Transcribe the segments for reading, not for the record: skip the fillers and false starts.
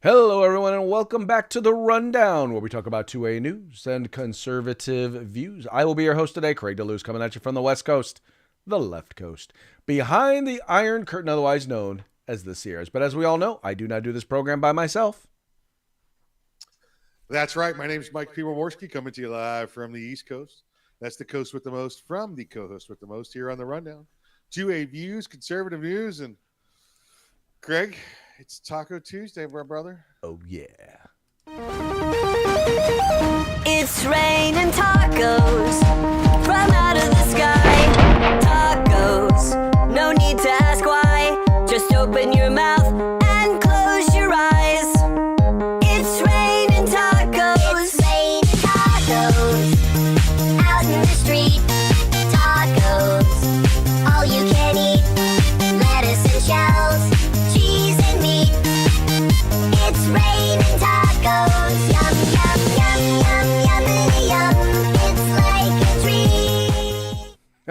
Hello, everyone, and welcome back to The Rundown, where we talk about 2A news and conservative views. I will be your host today, Craig DeLuz, coming at you from the West Coast, the left coast, behind the Iron Curtain, otherwise known as the Sierras. But as we all know, I do not do this program by myself. That's right. My name is Mike P. Warborski, coming to you live from the East Coast. That's the coast with the most from the co-host with the most here on The Rundown. 2A views, conservative news, and Craig, it's Taco Tuesday, my brother. Oh, yeah. It's raining tacos from out of the sky. Tacos, no need to ask why. Just open your mouth and close your eyes. It's raining tacos. It's raining tacos out in the street. Tacos, all you can eat. Lettuce and shells, cheese and meat. It's raining tacos. Yum, yum, yum, yum, yum. It's like a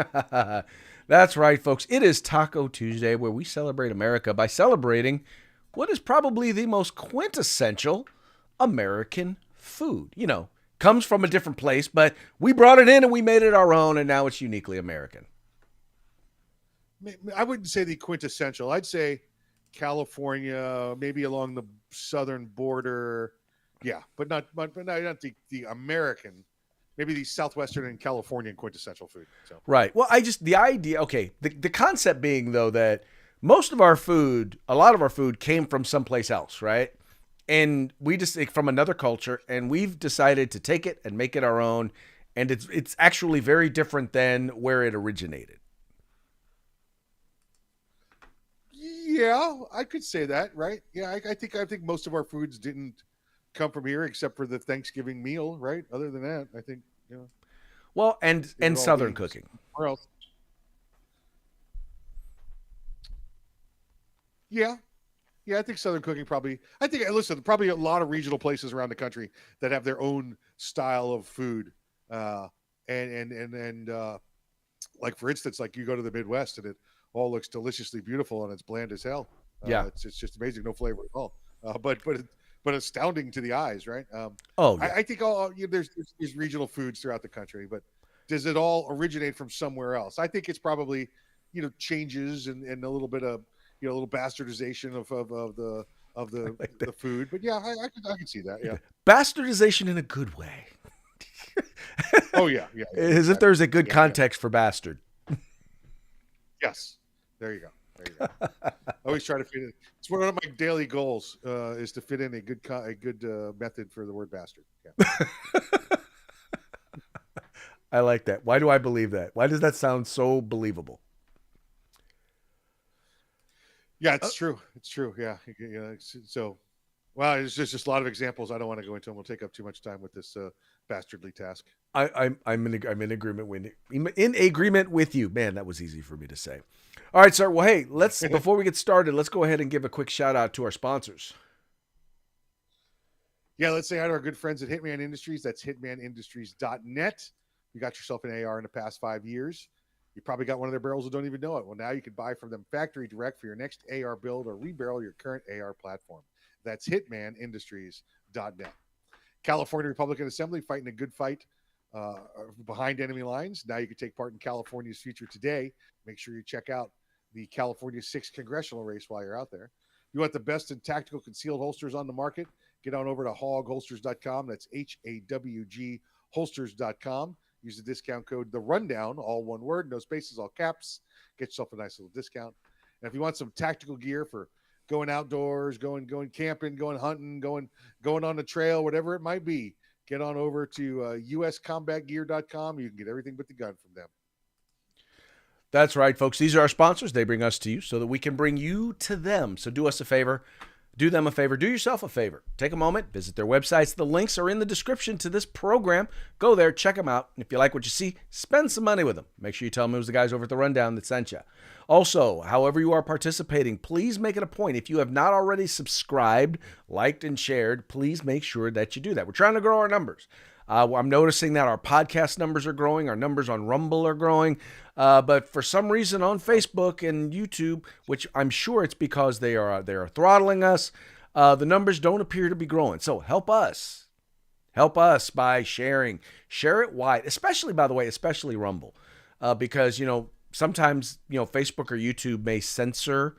treat. That's right, folks. It is Taco Tuesday, where we celebrate America by celebrating what is probably the most quintessential American food. You know, comes from a different place, but we brought it in and we made it our own, and now it's uniquely American. I wouldn't say the quintessential. I'd say California, maybe along the southern border. Yeah, but not the American. Maybe the Southwestern and Californian quintessential food. So. Right. Well, the idea, okay, the concept being, though, that most of our food, a lot of our food came from someplace else, right? And we just, from another culture, and we've decided to take it and make it our own, and it's actually very different than where it originated. Yeah, I could say that, right? Yeah, I think most of our foods didn't come from here except for the Thanksgiving meal, right? Other than that, I think, you know. Well, and Southern cooking. Where else? Yeah. Yeah, I think Southern cooking probably. Listen, probably a lot of regional places around the country that have their own style of food, and like for instance, like you go to the Midwest and it all looks deliciously beautiful and it's bland as hell. Yeah, it's just amazing, no flavor at all. But astounding to the eyes, right? Yeah. I think there's regional foods throughout the country, but does it all originate from somewhere else? I think it's probably changes and a little bit of a little bastardization of the food. But yeah, I can see that. Yeah, bastardization in a good way. Oh yeah. As if there's a good context for bastard. Yes, there you go. I always try to fit in. It's one of my daily goals is to fit in a good method for the word bastard. Yeah. I like that. Why do I believe that? Why does that sound so believable? Yeah, it's true. It's true. Yeah. So, well, there's just a lot of examples. I don't want to go into them. We'll take up too much time with this bastardly task. I'm in agreement with you. Man, that was easy for me to say. All right, sir. Well, hey, before we get started, let's go ahead and give a quick shout out to our sponsors. Yeah, let's say hi to our good friends at Hitman Industries. That's hitmanindustries.net. You got yourself an AR in the past 5 years. You probably got one of their barrels and don't even know it. Well, now you can buy from them factory direct for your next AR build or rebarrel your current AR platform. That's hitmanindustries.net. California Republican Assembly fighting a good fight behind enemy lines. Now you can take part in California's future today. Make sure you check out the California 6th congressional race while you're out there. You want the best in tactical concealed holsters on the market? Get on over to hawgholsters.com. That's HAWG holsters.com. Use the discount code The Rundown, all one word, no spaces, all caps. Get yourself a nice little discount. And if you want some tactical gear for going outdoors, going camping, going hunting, going on the trail, whatever it might be, get on over to uscombatgear.com. You can get everything but the gun from them. That's right, folks. These are our sponsors. They bring us to you so that we can bring you to them. So do us a favor. Do them a favor. Do yourself a favor. Take a moment. Visit their websites. The links are in the description to this program. Go there. Check them out. And if you like what you see, spend some money with them. Make sure you tell them it was the guys over at The Rundown that sent you. Also, however you are participating, please make it a point. If you have not already subscribed, liked, and shared, please make sure that you do that. We're trying to grow our numbers. I'm noticing that our podcast numbers are growing. Our numbers on Rumble are growing. But for some reason on Facebook and YouTube, which I'm sure it's because they are throttling us, the numbers don't appear to be growing. So help us. Help us by sharing. Share it wide, especially, by the way, especially Rumble. Because, sometimes, Facebook or YouTube may censor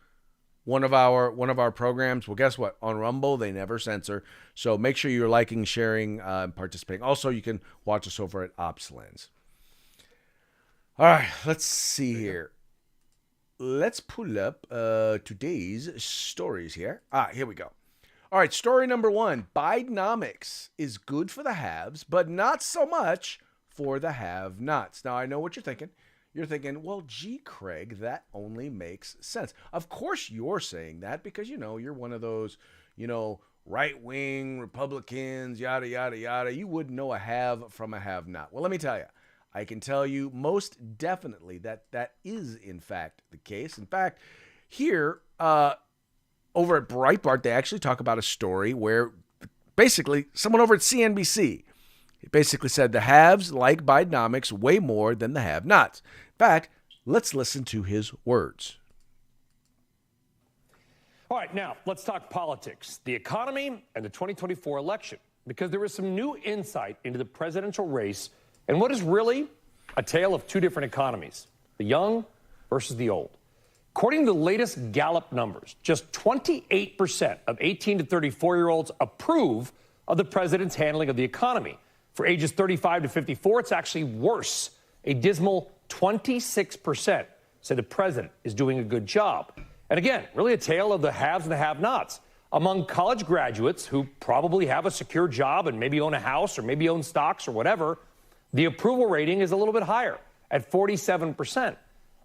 one of our programs. Well, guess what? On Rumble, they never censor. So make sure you're liking, sharing, and participating. Also, you can watch us over at OpsLens. All right, let's see here. Let's pull up today's stories here. Here we go. All right, story number 1. Bidenomics is good for the haves, but not so much for the have-nots. Now, I know what you're thinking. You're thinking, well, gee, Craig, that only makes sense. Of course you're saying that because, you're one of those, right-wing Republicans, yada, yada, yada. You wouldn't know a have from a have-not. Well, let me tell you, I can tell you most definitely that is, in fact, the case. In fact, here over at Breitbart, they actually talk about a story where basically someone over at CNBC basically said the haves like Bidenomics way more than the have-nots. In fact, let's listen to his words. All right, now let's talk politics, the economy, and the 2024 election, because there is some new insight into the presidential race and what is really a tale of two different economies, the young versus the old. According to the latest Gallup numbers, just 28% of 18 to 34-year-olds approve of the president's handling of the economy. For ages 35 to 54, it's actually worse. A dismal 26% say the president is doing a good job. And again, really a tale of the haves and the have-nots. Among college graduates who probably have a secure job and maybe own a house or maybe own stocks or whatever, the approval rating is a little bit higher at 47%.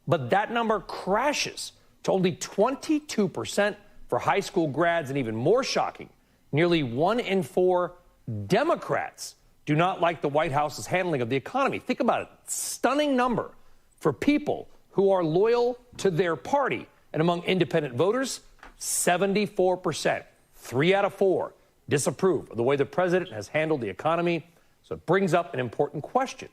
But that number crashes to only 22% for high school grads, and even more shocking, nearly 1 in 4 Democrats do not like the White House's handling of the economy. Think about it. Stunning number for people who are loyal to their party. And among independent voters, 74%, 3 out of 4, disapprove of the way the president has handled the economy. So it brings up an important question.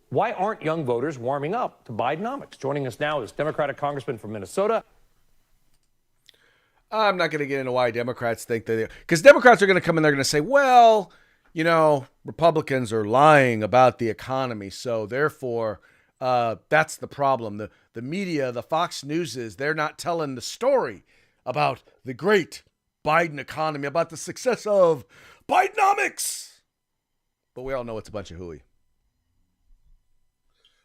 Why aren't young voters warming up to Bidenomics? Joining us now is Democratic Congressman from Minnesota. I'm not going to get into why Democrats think that because Democrats are going to come in, they're going to say, well, Republicans are lying about the economy. So therefore, that's the problem. The media, the Fox Newses, they're not telling the story about the great Biden economy, about the success of Bidenomics. But we all know it's a bunch of hooey.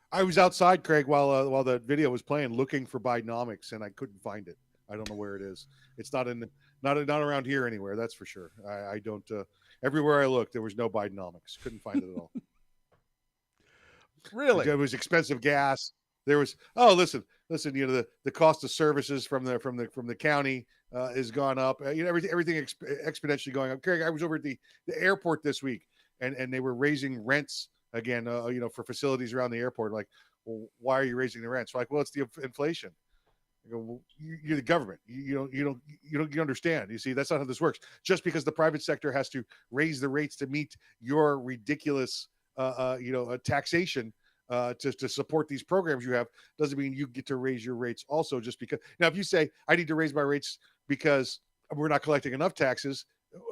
I was outside, Craig, while the video was playing, looking for Bidenomics, and I couldn't find it. I don't know where it is. It's not around here anywhere. That's for sure. I don't. Everywhere I looked, there was no Bidenomics. Couldn't find it at all. Really? It was expensive gas. There was. Oh, listen. The cost of services from the county has gone up. Everything exponentially going up. Craig, I was over at the airport this week, and they were raising rents again. For facilities around the airport. Like, well, why are you raising the rents? Like, well, it's the inflation. I go, well, you're the government. You don't understand. You see, that's not how this works. Just because the private sector has to raise the rates to meet your ridiculous, taxation to support these programs you have, doesn't mean you get to raise your rates also. Just because now, if you say I need to raise my rates because we're not collecting enough taxes,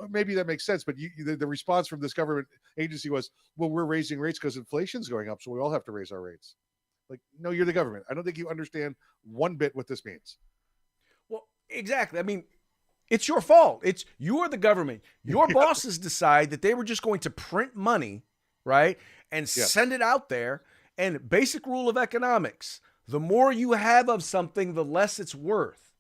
maybe that makes sense. But the response from this government agency was, well, we're raising rates because inflation's going up, so we all have to raise our rates. Like, no, you're the government. I don't think you understand one bit what this means. Well, exactly. I mean, it's your fault. You are the government. Your bosses decide that they were just going to print money, right, and send it out there. And basic rule of economics, the more you have of something, the less it's worth.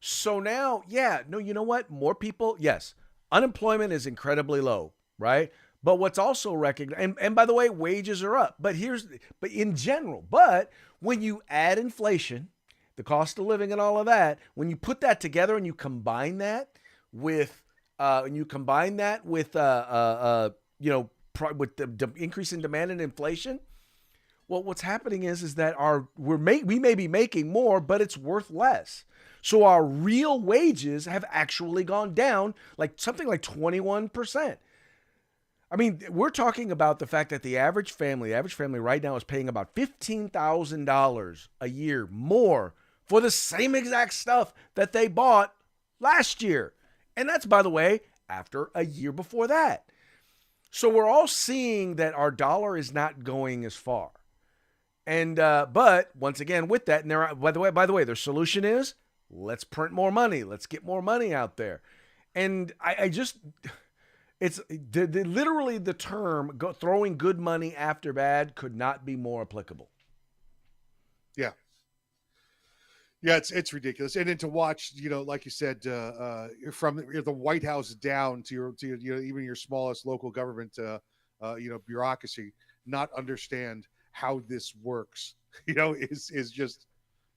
So now, you know what? More people, yes, unemployment is incredibly low, right? But what's also recognized, and by the way, wages are up. But in general, when you add inflation, the cost of living and all of that, when you put that together and you combine that with the increase in demand and inflation, well, what's happening is that we may be making more, but it's worth less. So our real wages have actually gone down something like 21%. I mean, we're talking about the fact that the average family right now is paying about $15,000 a year more for the same exact stuff that they bought last year. And that's, by the way, after a year before that. So we're all seeing that our dollar is not going as far. And but once again, with that, and there, by the way, their solution is let's print more money, let's get more money out there. And I just, it's literally the term throwing good money after bad could not be more applicable. Yeah. Yeah, it's ridiculous. And then to watch, like you said, from the White House down to your even your smallest local government, bureaucracy, not understand how this works, is just,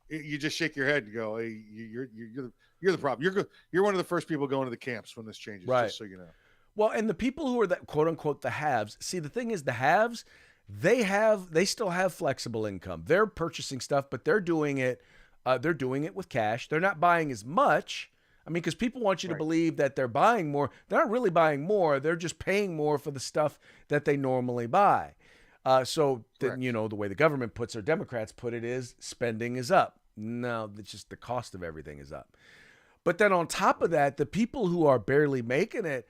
you just shake your head and go, hey, you're the problem. You're one of the first people going to the camps when this changes, right? Just so you know. Well, and the people who are that quote unquote the haves. See, the thing is, the haves, they still have flexible income. They're purchasing stuff, but they're doing it. They're doing it with cash. They're not buying as much. I mean, because people want you to believe that they're buying more. They're not really buying more. They're just paying more for the stuff that they normally buy. So then, the way the government puts, or Democrats put it, is spending is up. No, it's just the cost of everything is up. But then on top of that, the people who are barely making it,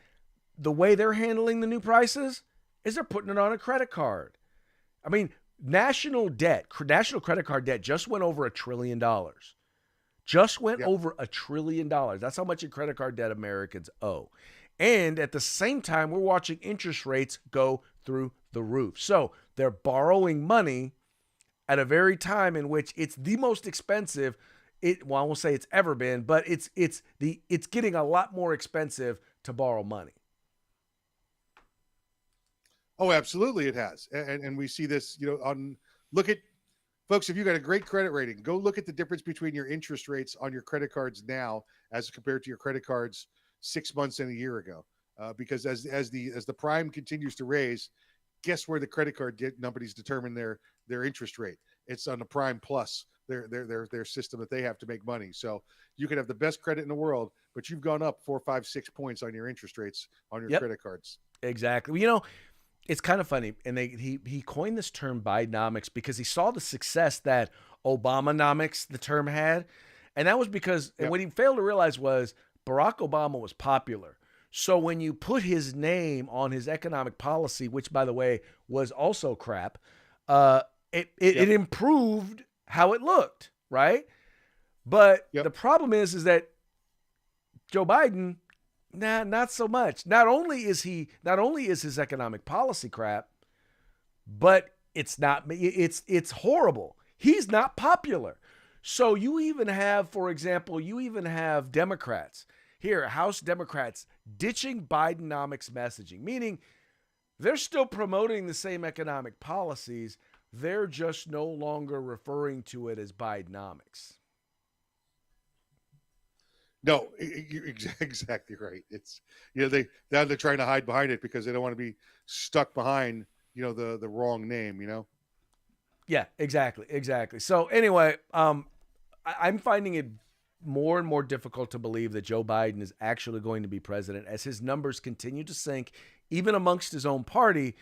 the way they're handling the new prices is they're putting it on a credit card. I mean, national credit card debt just went over $1 trillion. Just went over $1 trillion. That's how much in credit card debt Americans owe. And at the same time, we're watching interest rates go through the roof. So they're borrowing money at a very time in which it's the most expensive. I won't say it's ever been, but it's getting a lot more expensive to borrow money. Oh, absolutely, it has, and we see this. Look at, folks. If you got a great credit rating, go look at the difference between your interest rates on your credit cards now as compared to your credit cards 6 months and a year ago. Because as the prime continues to raise, guess where the credit card companies determine their interest rate? It's on the prime plus their system that they have to make money. So you can have the best credit in the world, but you've gone up 4, 5, 6 points on your interest rates on your credit cards. Exactly. It's kind of funny, and he coined this term Bidenomics because he saw the success that Obamanomics, the term, had, and that was because and what he failed to realize was Barack Obama was popular. So when you put his name on his economic policy, which by the way was also crap, it improved how it looked, right? But the problem is that Joe Biden, not so much. Not only is his economic policy crap, but it's horrible. He's not popular. So you even have, for example, Democrats here, House Democrats ditching Bidenomics messaging, meaning they're still promoting the same economic policies. They're just no longer referring to it as Bidenomics. No, you're exactly right. It's they're trying to hide behind it because they don't want to be stuck behind the wrong name. Yeah, exactly. So anyway, I'm finding it more and more difficult to believe that Joe Biden is actually going to be president as his numbers continue to sink, even amongst his own party.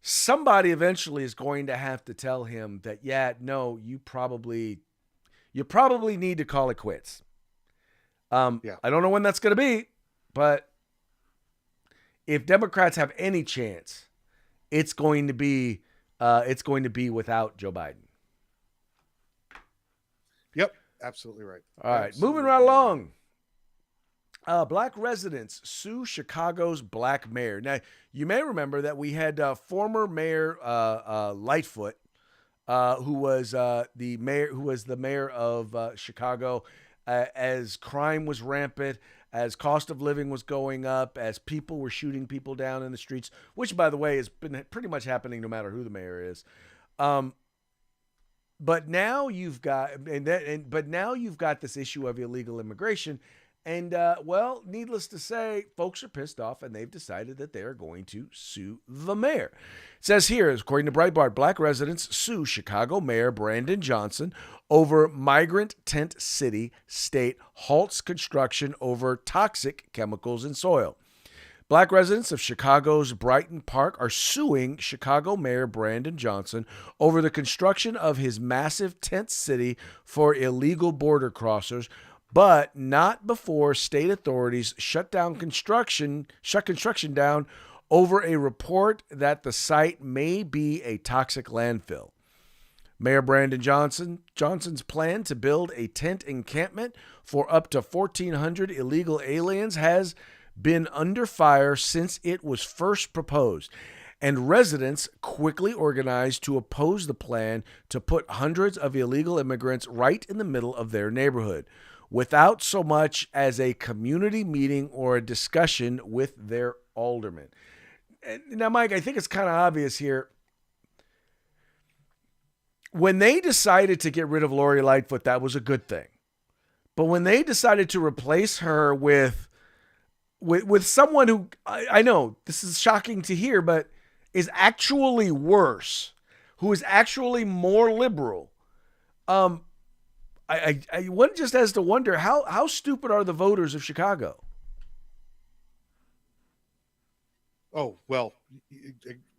Somebody eventually is going to have to tell him that, you probably need to call it quits. I don't know when that's going to be, but if Democrats have any chance, it's going to be without Joe Biden. Yep, absolutely right. All right, moving right along. Black residents sue Chicago's black mayor. Now, you may remember that we had former Mayor Lightfoot, who was the mayor of Chicago. As crime was rampant, as cost of living was going up, as people were shooting people down in the streets, which, by the way, has been pretty much happening no matter who the mayor is. But now you've got this issue of illegal immigration, and needless to say, folks are pissed off, and they've decided that they are going to sue the mayor. It says here, according to Breitbart, black residents sue Chicago Mayor Brandon Johnson over migrant tent city state halts construction over toxic chemicals in soil. Black residents of Chicago's Brighton Park are suing Chicago Mayor Brandon Johnson over the construction of his massive tent city for illegal border crossers but not before state authorities shut construction down over a report that the site may be a toxic landfill. Mayor Brandon Johnson's plan to build a tent encampment for up to 1,400 illegal aliens has been under fire since it was first proposed, and residents quickly organized to oppose the plan to put hundreds of illegal immigrants right in the middle of their neighborhood, without so much as a community meeting or a discussion with their alderman. Now, Mike, I think it's kind of obvious here. When they decided to get rid of Lori Lightfoot, that was a good thing. But when they decided to replace her with someone who, I know this is shocking to hear, but is actually worse, who is actually more liberal, one just has to wonder how stupid are the voters of Chicago? Oh, well,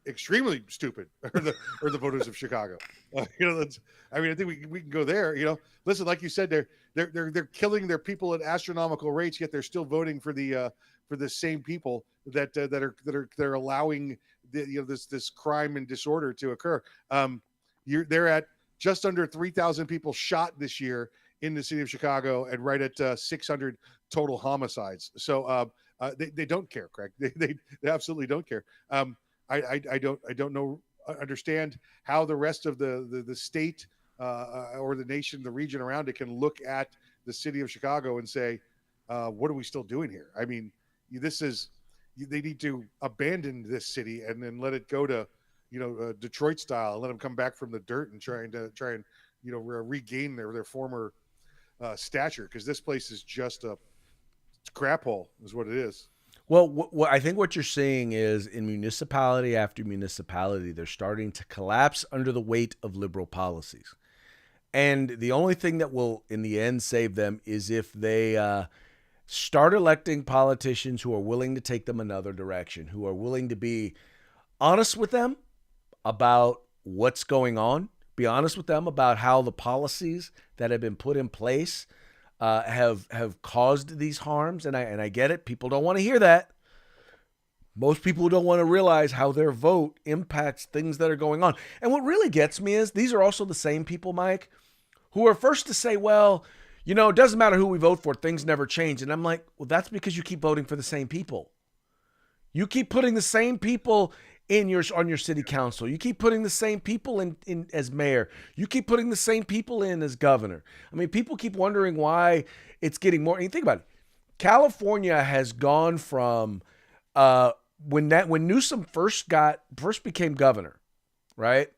extremely stupid are the voters of Chicago. I think we can go there. Listen, like you said, they're killing their people at astronomical rates, yet they're still voting for the same people that are allowing this crime and disorder to occur. They're at just under 3,000 people shot this year in the city of Chicago, and right at 600 total homicides. So they don't care, Craig. They absolutely don't care. I don't understand how the rest of the state or the nation, the region around it, can look at the city of Chicago and say, what are we still doing here? I mean, they need to abandon this city and then let it go to, Detroit style, and let them come back from the dirt and try and regain their former stature, because this place is just a crap hole, is what it is. Well, I think what you're seeing is in municipality after municipality, they're starting to collapse under the weight of liberal policies. And the only thing that will, in the end, save them is if they start electing politicians who are willing to take them another direction, who are willing to be honest with them about what's going on, be honest with them about how the policies that have been put in place have caused these harms. And I get it. People don't want to hear that. Most people don't want to realize how their vote impacts things that are going on. And what really gets me is these are also the same people, Mike, who are first to say, well, it doesn't matter who we vote for, things never change. And I'm like, well, that's because you keep voting for the same people. You keep putting the same people on your city council. You keep putting the same people in as mayor. You keep putting the same people in as governor. I mean, people keep wondering why it's getting more. And think about it. California has gone from when Newsom first became governor, right?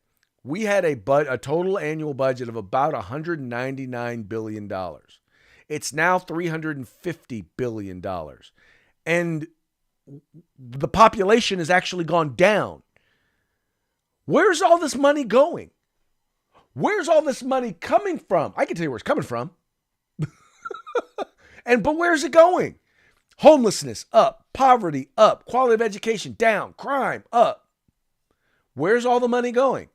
We had a total annual budget of about $199 billion. It's now $350 billion. And the population has actually gone down. Where's all this money going? Where's all this money coming from? I can tell you where it's coming from. But where's it going? Homelessness up, poverty up, quality of education down, crime up. Where's all the money going?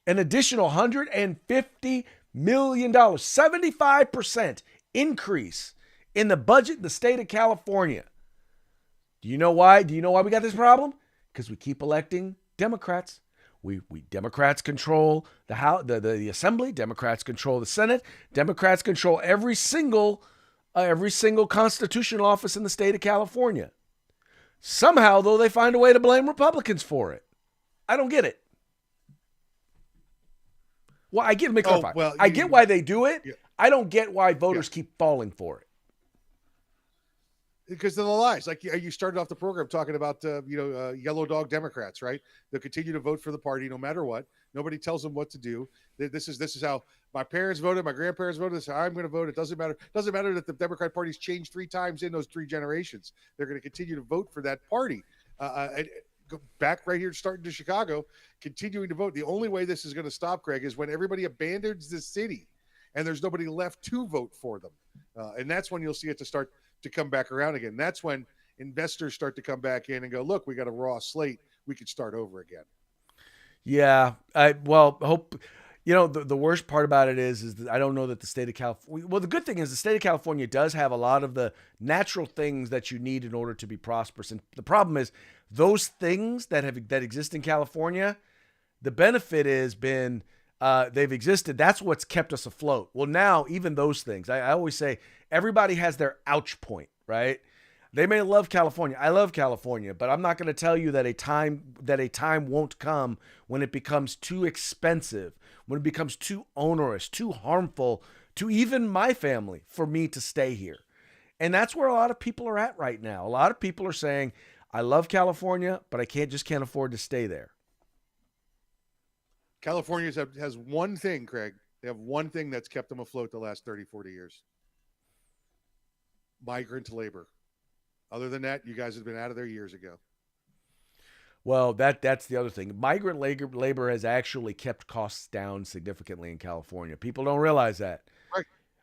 An additional $150 million, 75% increase in the budget in the state of California. Do you know why? Do you know why we got this problem? Because we keep electing Democrats. We Democrats control the House, the Assembly. Democrats control the Senate. Democrats control every single constitutional office in the state of California. Somehow, though, they find a way to blame Republicans for it. I don't get it. Well, I get. Let me clarify. I get why they do it. Yeah. I don't get why voters keep falling for it. Because of the lies. Like you started off the program talking about, yellow dog Democrats, right? They'll continue to vote for the party no matter what. Nobody tells them what to do. This is how my parents voted, my grandparents voted. This is how I'm going to vote. It doesn't matter. It doesn't matter that the Democrat Party's changed 3 times in those 3 generations. They're going to continue to vote for that party. Go back right here, starting to Chicago, continuing to vote. The only way this is going to stop, Craig, is when everybody abandons the city and there's nobody left to vote for them. And that's when you'll see it to start to come back around again. That's when investors start to come back in and go, look, we got a raw slate. We could start over again. Yeah. Hope You know, the worst part about it is that I don't know that the state of California, well, the good thing is the state of California does have a lot of the natural things that you need in order to be prosperous. And the problem is those things that exist in California, the benefit has been they've existed. That's what's kept us afloat. Well, now even those things, I always say everybody has their ouch point, right? They may love California. I love California, but I'm not going to tell you that a time won't come when it becomes too expensive, when it becomes too onerous, too harmful to even my family for me to stay here. And that's where a lot of people are at right now. A lot of people are saying, I love California, but I can't afford to stay there. California has one thing, Craig. They have one thing that's kept them afloat the last 30, 40 years. Migrant labor. Other than that, you guys have been out of there years ago. Well, that's the other thing. Migrant labor has actually kept costs down significantly in California. People don't realize that.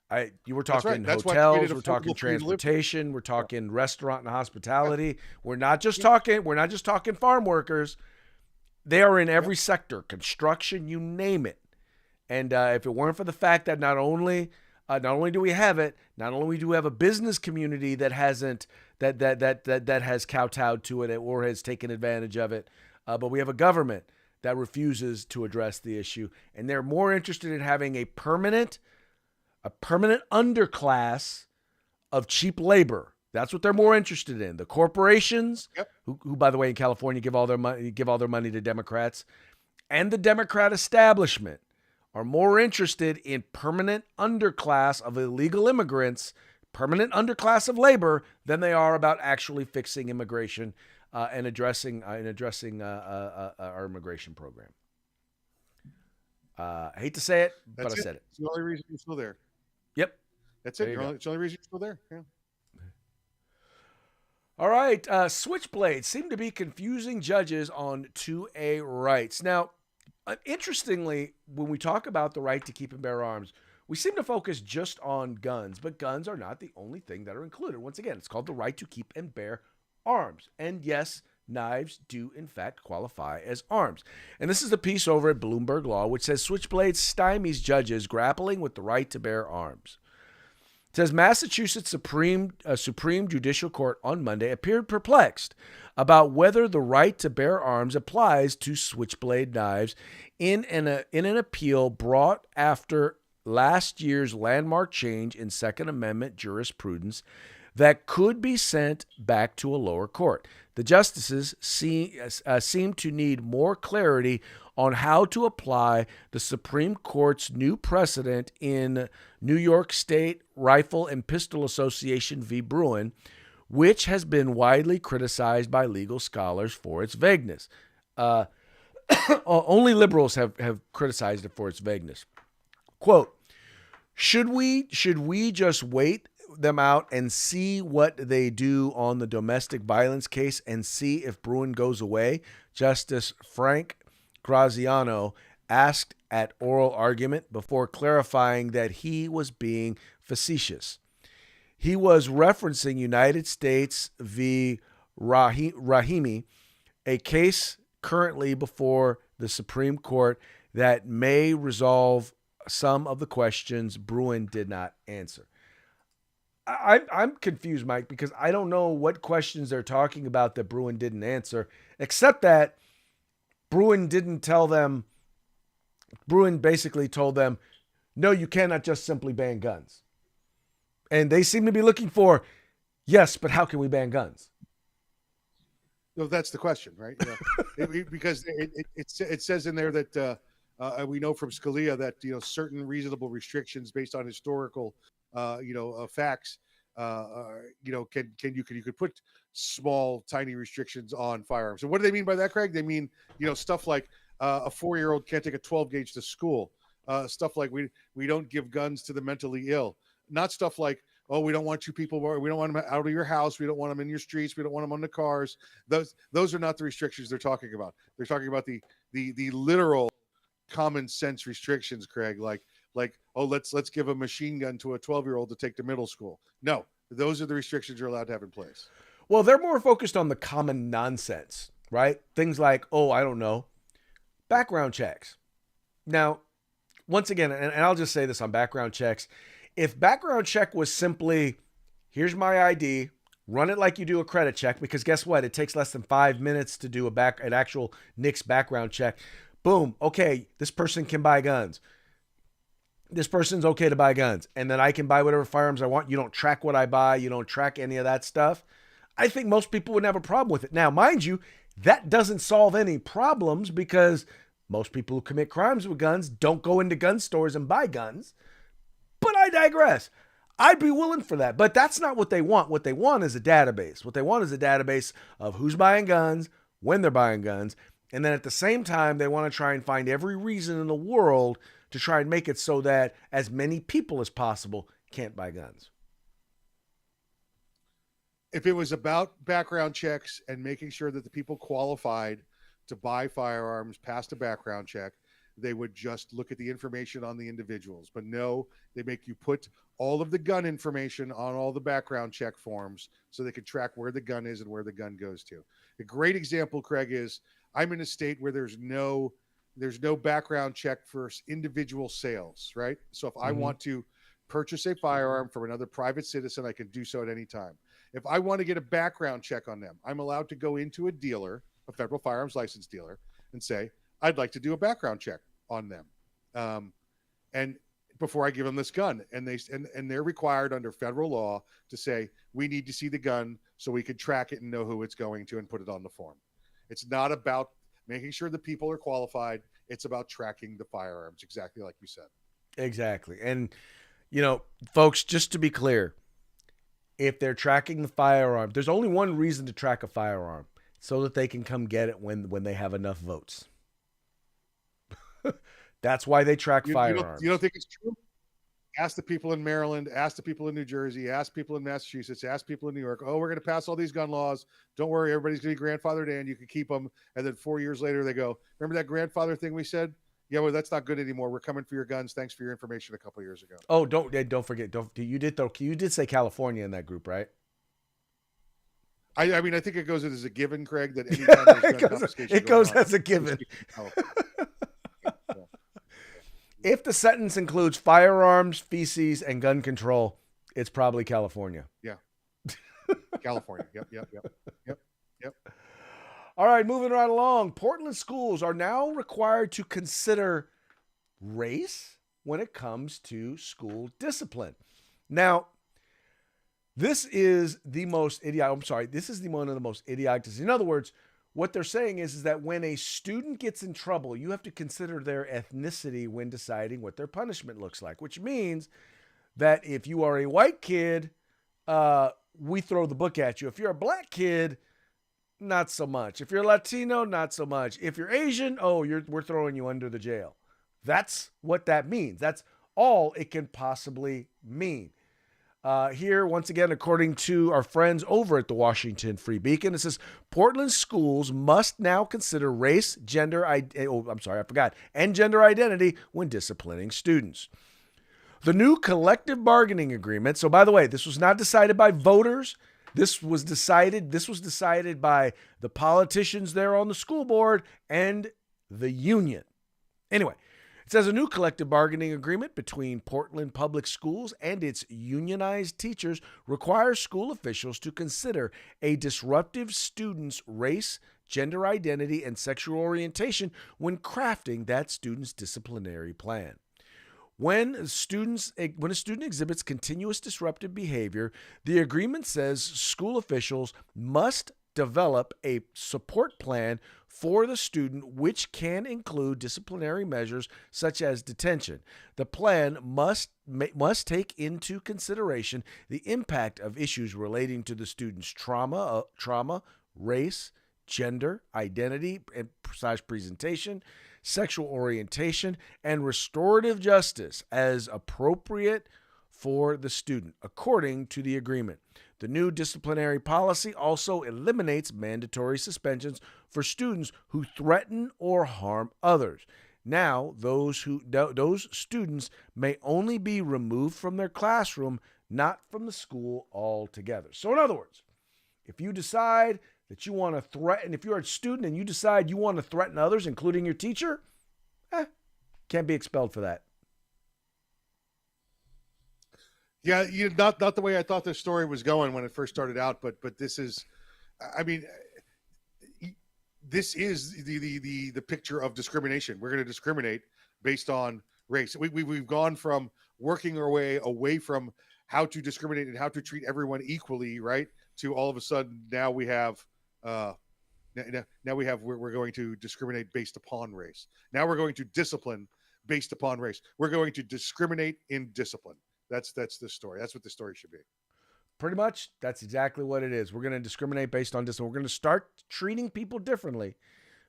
Right. You were talking hotels, we're talking transportation, we're talking restaurant and hospitality. Yeah. We're not just talking farm workers. They are in every sector, construction, you name it. And if it weren't for the fact that not only do we have it, not only do we have a business community that hasn't that has kowtowed to it or has taken advantage of it, but we have a government that refuses to address the issue, and they're more interested in having a permanent underclass of cheap labor. That's what they're more interested in. The corporations, who by the way in California give all their money to Democrats, and the Democrat establishment are more interested in permanent underclass of illegal immigrants, permanent underclass of labor, than they are about actually fixing immigration and addressing our immigration program. I hate to say it, but I said it. It's the only reason you're still there. Yep. That's it. It's the only reason you're still there. Yeah. All right. Switchblades seem to be confusing judges on 2A rights. Now, interestingly, when we talk about the right to keep and bear arms, we seem to focus just on guns, but guns are not the only thing that are included. Once again, it's called the right to keep and bear arms. And yes, knives do in fact qualify as arms. And this is the piece over at Bloomberg Law, which says Switchblade stymies judges grappling with the right to bear arms. It says Massachusetts Supreme Judicial Court on Monday appeared perplexed about whether the right to bear arms applies to switchblade knives in an appeal brought after last year's landmark change in Second Amendment jurisprudence that could be sent back to a lower court. The justices seem to need more clarity on how to apply the Supreme Court's new precedent in New York State Rifle and Pistol Association v. Bruin, which has been widely criticized by legal scholars for its vagueness. Only liberals have criticized it for its vagueness. Quote, should we just wait them out and see what they do on the domestic violence case and see if Bruin goes away? Justice Frank Graziano asked at oral argument before clarifying that he was being facetious. He was referencing United States v. Rahimi, a case currently before the Supreme Court that may resolve some of the questions Bruin did not answer. I'm confused, Mike, because I don't know what questions they're talking about that Bruin didn't answer, except that Bruin basically told them, no, you cannot just simply ban guns. And they seem to be looking for, yes, but how can we ban guns? No, that's the question, right? Yeah. Because it says in there that we know from Scalia that certain reasonable restrictions based on historical facts you could put small tiny restrictions on firearms. And what do they mean by that, Craig? They mean stuff like a 4-year-old can't take a 12 gauge to school, stuff like we don't give guns to the mentally ill, not stuff like, oh, we don't want you people, we don't want them out of your house, we don't want them in your streets, we don't want them on the cars. Those are not the restrictions they're talking about. They're talking about the literal common sense restrictions, Craig, like oh, let's give a machine gun to a 12-year-old to take to middle school. No, those are the restrictions you're allowed to have in place. Well, they're more focused on the common nonsense, right? Things like, oh, I don't know, background checks. Now, once again, and I'll just say this on background checks. If background check was simply, here's my ID, run it like you do a credit check, because guess what? It takes less than 5 minutes to do an actual NICS background check. Boom. Okay, this person can buy guns. This person's okay to buy guns. And then I can buy whatever firearms I want. You don't track what I buy. You don't track any of that stuff. I think most people wouldn't have a problem with it. Now, mind you, that doesn't solve any problems, because most people who commit crimes with guns don't go into gun stores and buy guns. But I digress. I'd be willing for that. But that's not what they want. What they want is a database. What they want is a database of who's buying guns, when they're buying guns. And then at the same time, they want to try and find every reason in the world to try and make it so that as many people as possible can't buy guns. If it was about background checks and making sure that the people qualified to buy firearms passed a background check, they would just look at the information on the individuals. But no, they make you put all of the gun information on all the background check forms so they can track where the gun is and where the gun goes to. A great example, Craig, is I'm in a state where there's no background check for individual sales, right? So if I want to purchase a firearm from another private citizen, I can do so at any time. If I want to get a background check on them, I'm allowed to go into a dealer, a federal firearms license dealer, and say, I'd like to do a background check on them. And before I give them this gun, and they're required under federal law to say, we need to see the gun so we can track it and know who it's going to and put it on the form. It's not about making sure the people are qualified. It's about tracking the firearms, exactly like you said. Exactly. And, folks, just to be clear, if they're tracking the firearm, there's only one reason to track a firearm, so that they can come get it when they have enough votes. That's why they track firearms. You don't think it's true? Ask the people in Maryland, ask the people in New Jersey, ask people in Massachusetts, ask people in New York. Oh, we're going to pass all these gun laws. Don't worry, everybody's going to be grandfathered in. You can keep them. And then 4 years later, they go, remember that grandfather thing we said? Yeah, well, that's not good anymore. We're coming for your guns. Thanks for your information a couple of years ago. Oh, don't forget. You did say California in that group, right? I mean, I think it goes as a given, Craig, that anytime there's gun confiscation it goes going on, as a given. If the sentence includes firearms, feces, and gun control, it's probably California. Yeah. California. Yep. All right, moving right along. Portland schools are now required to consider race when it comes to school discipline. Now, this is the most idiotic. This is one of the most idiotic. In other words, what they're saying is that when a student gets in trouble, you have to consider their ethnicity when deciding what their punishment looks like, which means that if you are a white kid, we throw the book at you. If you're a black kid, not so much. If you're Latino, not so much. If you're Asian, we're throwing you under the jail. That's what that means. That's all it can possibly mean. Here, once again, according to our friends over at the Washington Free Beacon, it says Portland schools must now consider race, and gender identity when disciplining students. The new collective bargaining agreement. So, by the way, this was not decided by voters. This was decided by the politicians there on the school board and the union. Anyway, it says a new collective bargaining agreement between Portland Public Schools and its unionized teachers requires school officials to consider a disruptive student's race, gender identity, and sexual orientation when crafting that student's disciplinary plan. When a student exhibits continuous disruptive behavior, the agreement says school officials must develop a support plan for the student, which can include disciplinary measures such as detention. The plan must take into consideration the impact of issues relating to the student's trauma, race, gender, identity, and presentation, sexual orientation, and restorative justice as appropriate for the student, according to the agreement. The new disciplinary policy also eliminates mandatory suspensions for students who threaten or harm others. Now, those students may only be removed from their classroom, not from the school altogether. So in other words, if you decide that you want to threaten, if you're a student and you decide you want to threaten others, including your teacher, can't be expelled for that. Yeah, not the way I thought this story was going when it first started out, but this is, I mean, this is the picture of discrimination. We're going to discriminate based on race. We've gone from working our way away from how to discriminate and how to treat everyone equally, right? To all of a sudden now we have we're going to discriminate based upon race. Now we're going to discipline based upon race. We're going to discriminate in discipline. That's the story. That's what the story should be. Pretty much, that's exactly what it is. We're going to discriminate based on this. We're going to start treating people differently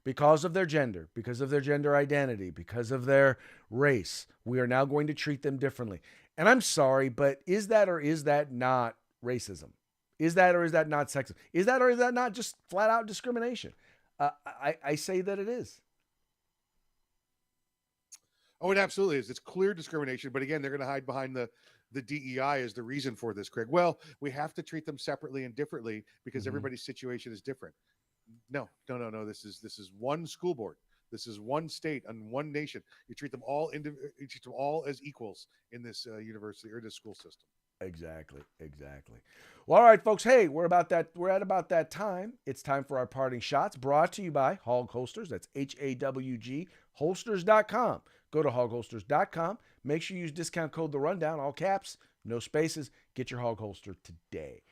because of their gender, because of their gender identity, because of their race. We are now going to treat them differently. And I'm sorry, but is that or is that not racism? Is that or is that not sexism? Is that or is that not just flat out discrimination? I say that it is. Oh, it absolutely is. It's clear discrimination. But again, they're going to hide behind the DEI as the reason for this, Craig. Well, we have to treat them separately and differently because everybody's situation is different. No. This is one school board. This is one state and one nation. You treat them all you treat them all as equals in this university or this school system. Exactly. Well, all right, folks. Hey, we're at about that time. It's time for our parting shots, brought to you by Hog Holsters. That's HAWG holsters.com. Go to hogholsters.com. Make sure you use discount code The Rundown, all caps, no spaces. Get your Hog Holster today.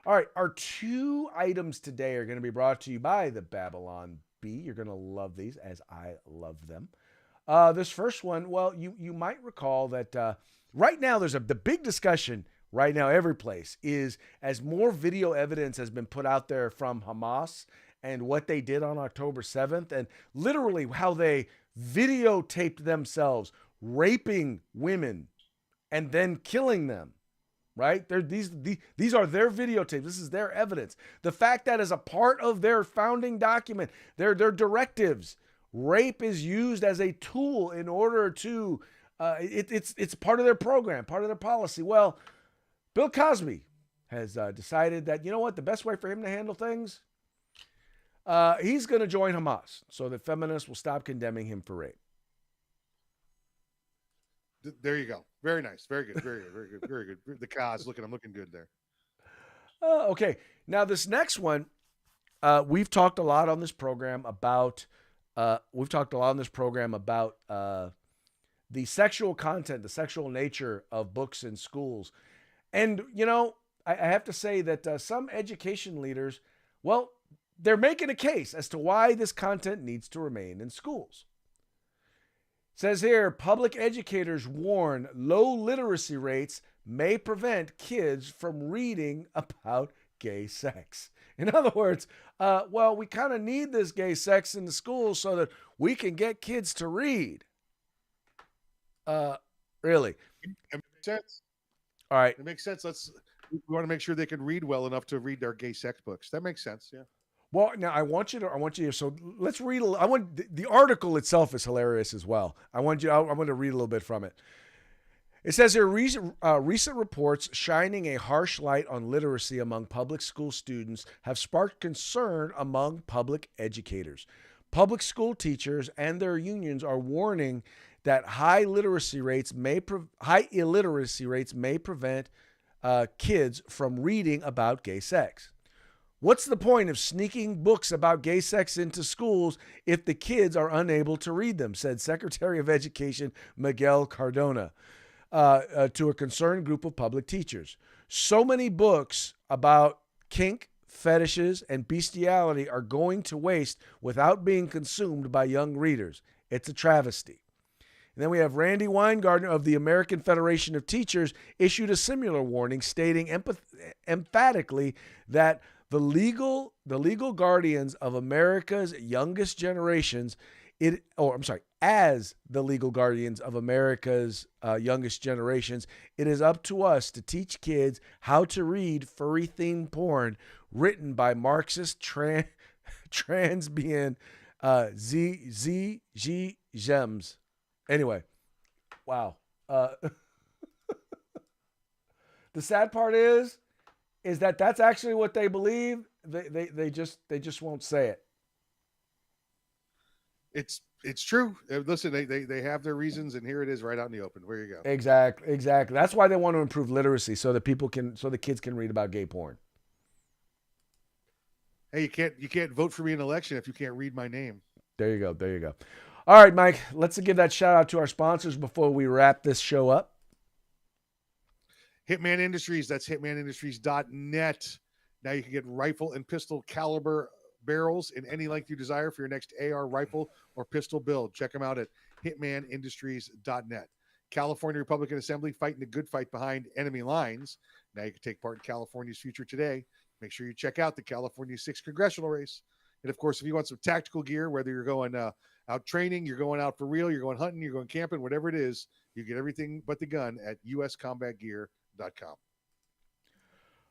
All right, our 2 items today are going to be brought to you by the Babylon Bee. You're going to love these, as I love them. This first one, well, you might recall that right now there's the big discussion right now every place is as more video evidence has been put out there from Hamas and what they did on October 7th and literally how they videotaped themselves raping women and then killing them, right? These are their videotapes. This is their evidence. The fact that as a part of their founding document, their directives, rape is used as a tool in order to, it's part of their program, part of their policy. Well, Bill Cosby has decided that, you know what, the best way for him to handle things, he's going to join Hamas so that feminists will stop condemning him for rape. There you go. Very nice. Very good. Very good. The cause. I'm looking good there. Okay. Now this next one, we've talked a lot on this program about the sexual content, the sexual nature of books in schools. And, you know, I have to say that some education leaders, well, they're making a case as to why this content needs to remain in schools. It says here, public educators warn low literacy rates may prevent kids from reading about gay sex. In other words, well, we kind of need this gay sex in the schools so that we can get kids to read. Really? It makes sense. All right. It makes sense. We want to make sure they can read well enough to read their gay sex books. That makes sense. Yeah. Well, now I want you to, so let's read, the article itself is hilarious as well. I want to read a little bit from it. It says here, recent reports shining a harsh light on literacy among public school students have sparked concern among public educators. Public school teachers and their unions are warning that high illiteracy rates may prevent kids from reading about gay sex. What's the point of sneaking books about gay sex into schools if the kids are unable to read them, said Secretary of Education Miguel Cardona to a concerned group of public teachers. So many books about kink, fetishes, and bestiality are going to waste without being consumed by young readers. It's a travesty. And then we have Randy Weingartner of the American Federation of Teachers issued a similar warning, stating emphatically that the legal guardians of America's youngest generations, as the legal guardians of America's youngest generations, it is up to us to teach kids how to read furry-themed porn written by Marxist transbian Z Gems. Anyway, wow. The sad part is that that's actually what they believe. They just won't say it. It's true. Listen, they have their reasons, and here it is, right out in the open. Where you go. Exactly. That's why they want to improve literacy so that the kids can read about gay porn. Hey, you can't vote for me in an election if you can't read my name. There you go. All right, Mike, let's give that shout out to our sponsors before we wrap this show up. Hitman Industries, that's hitmanindustries.net. Now you can get rifle and pistol caliber barrels in any length you desire for your next AR rifle or pistol build. Check them out at hitmanindustries.net. California Republican Assembly fighting the good fight behind enemy lines. Now you can take part in California's future today. Make sure you check out the California 6th congressional race. And of course, if you want some tactical gear, whether you're going out training, you're going out for real, you're going hunting, you're going camping, whatever it is, you get everything but the gun at uscombatgear.com.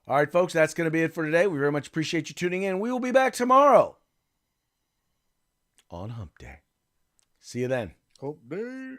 All right, folks, that's going to be it for today. We very much appreciate you tuning in. We will be back tomorrow on Hump Day. See you then. Hump Day.